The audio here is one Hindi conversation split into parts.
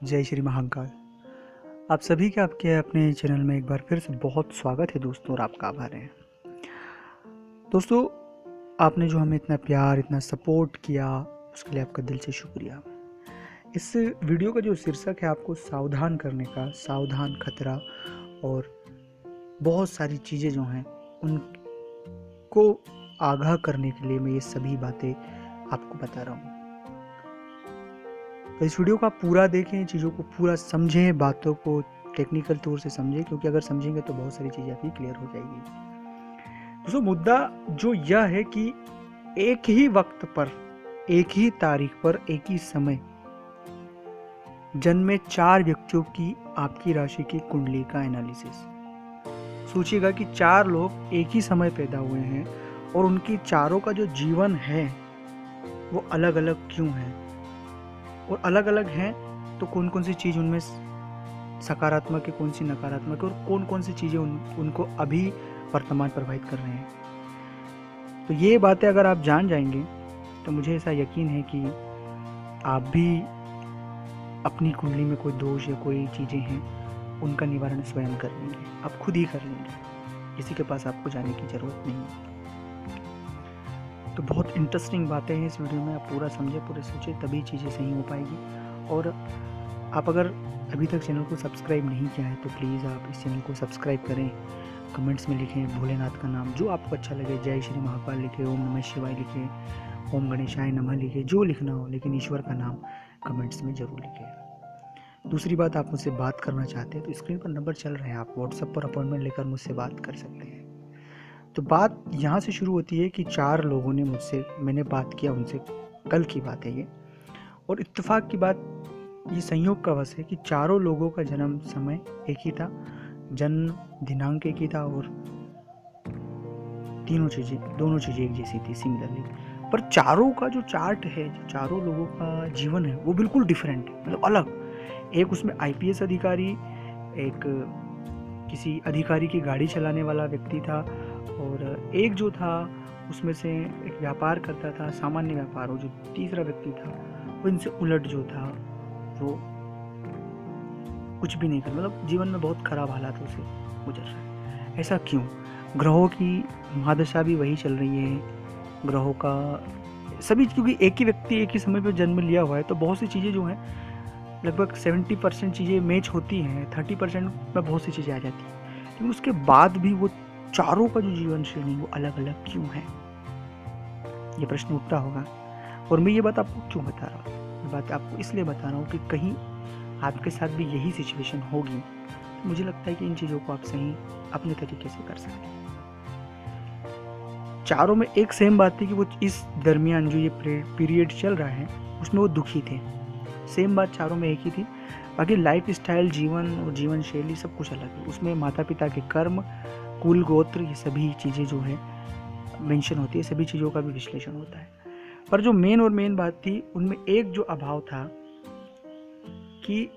जय श्री महाकाल। आप सभी के आपके अपने चैनल में एक बार फिर से बहुत स्वागत है दोस्तों, और आपका आभार है। दोस्तों, आपने जो हमें इतना प्यार, इतना सपोर्ट किया, उसके लिए आपका दिल से शुक्रिया। इस वीडियो का जो शीर्षक है आपको सावधान करने का, सावधान खतरा, और बहुत सारी चीज़ें जो हैं उनको आगाह करने के लिए मैं ये सभी बातें आपको बता रहा हूँ। तो इस वीडियो को आप पूरा देखें, चीज़ों को पूरा समझें, बातों को टेक्निकल तौर से समझें, क्योंकि अगर समझेंगे तो बहुत सारी चीज़ें आपकी क्लियर हो जाएगी। दोस्तों, मुद्दा जो यह है कि एक ही वक्त पर, एक ही तारीख पर, एक ही समय जन्मे 4 व्यक्तियों की आपकी राशि की कुंडली का एनालिसिस। सोचिएगा कि 4 लोग एक ही समय पैदा हुए हैं और उनकी चारों का जो जीवन है वो अलग अलग क्यों है, और अलग अलग हैं तो कौन कौन सी चीज़ उनमें सकारात्मक है, कौन सी नकारात्मक है, और कौन कौन सी चीज़ें उनको अभी वर्तमान प्रभावित कर रहे हैं। तो ये बातें अगर आप जान जाएंगे तो मुझे ऐसा यकीन है कि आप भी अपनी कुंडली में कोई दोष या कोई चीज़ें हैं उनका निवारण स्वयं कर लेंगे, आप खुद ही कर लेंगे, किसी के पास आपको जाने की ज़रूरत नहीं है। तो बहुत इंटरेस्टिंग बातें हैं इस वीडियो में, आप पूरा समझे, पूरे सोचे, तभी चीज़ें सही हो पाएगी। और आप अगर अभी तक चैनल को सब्सक्राइब नहीं किया है तो प्लीज़ आप इस चैनल को सब्सक्राइब करें, कमेंट्स में लिखें भोलेनाथ का नाम, जो आपको अच्छा लगे, जय श्री महाकाल लिखें, ओम नमः शिवाय लिखें, ओम गणेशाय नमः लिखें, जो लिखना हो, लेकिन ईश्वर का नाम कमेंट्स में ज़रूर लिखें। दूसरी बात, आप मुझसे बात करना चाहते हैं तो स्क्रीन पर नंबर चल रहे हैं, आप व्हाट्सएप पर अपॉइंटमेंट लेकर मुझसे बात कर सकते हैं। तो बात यहाँ से शुरू होती है कि 4 लोगों ने मैंने बात किया उनसे, कल की बात है ये, और इत्तेफाक की बात, ये संयोग का वश है कि चारों लोगों का जन्म समय एक ही था, जन्म दिनांक एक ही था, और दोनों चीज़ें एक जैसी थी, सिमिलरली। पर चारों का जो चार्ट है, जो चारों लोगों का जीवन है, वो बिल्कुल डिफरेंट है, मतलब अलग। एक उसमें आईपीएस अधिकारी, एक किसी अधिकारी की गाड़ी चलाने वाला व्यक्ति था, और एक जो था उसमें से एक व्यापार करता था, सामान्य व्यापार, और जो तीसरा व्यक्ति था वो इनसे उलट जो था, वो कुछ भी नहीं कर, मतलब जीवन में बहुत खराब हालातों से गुजर रहा है। ऐसा क्यों? ग्रहों की महादशा भी वही चल रही है, ग्रहों का सभी, क्योंकि एक ही व्यक्ति एक ही समय पर जन्म लिया हुआ है, तो बहुत सी चीज़ें जो हैं, लगभग 70% चीज़ें मैच होती हैं, 30% में बहुत सी चीज़ें आ जाती हैं, लेकिन उसके बाद भी वो चारों का जो जीवन श्रेणी वो अलग अलग क्यों है, ये प्रश्न उठता होगा। और मैं ये बात आपको क्यों बता रहा हूँ? ये बात आपको इसलिए बता रहा हूँ कि कहीं आपके साथ भी यही सिचुएशन होगी, तो मुझे लगता है कि इन चीज़ों को आप सही अपने तरीके से कर सकते हैं। चारों में एक सेम बात थी कि वो इस दरमियान जो ये पीरियड चल रहा है उसमें वो दुखी थे, सेम बात चारों में एक ही थी। बाकी लाइफ स्टाइल, जीवन और जीवन शैली सब कुछ अलग है, उसमें माता पिता के कर्म, कुल गोत्र, ये सभी चीज़ें जो है मेंशन होती है, सभी चीज़ों का भी विश्लेषण होता है। पर जो मेन बात थी, उनमें एक जो अभाव था कि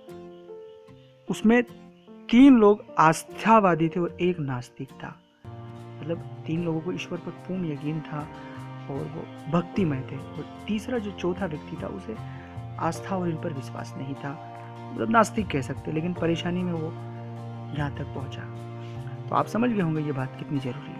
उसमें 3 लोग आस्थावादी थे और एक नास्तिक था, मतलब 3 लोगों को ईश्वर पर पूर्ण यकीन था और वो भक्तिमय थे, और तीसरा जो चौथा व्यक्ति था उसे आस्था और इन पर विश्वास नहीं था, मतलब नास्तिक कह सकते, लेकिन परेशानी में वो यहाँ तक पहुँचा। तो आप समझ गए होंगे ये बात कितनी जरूरी है।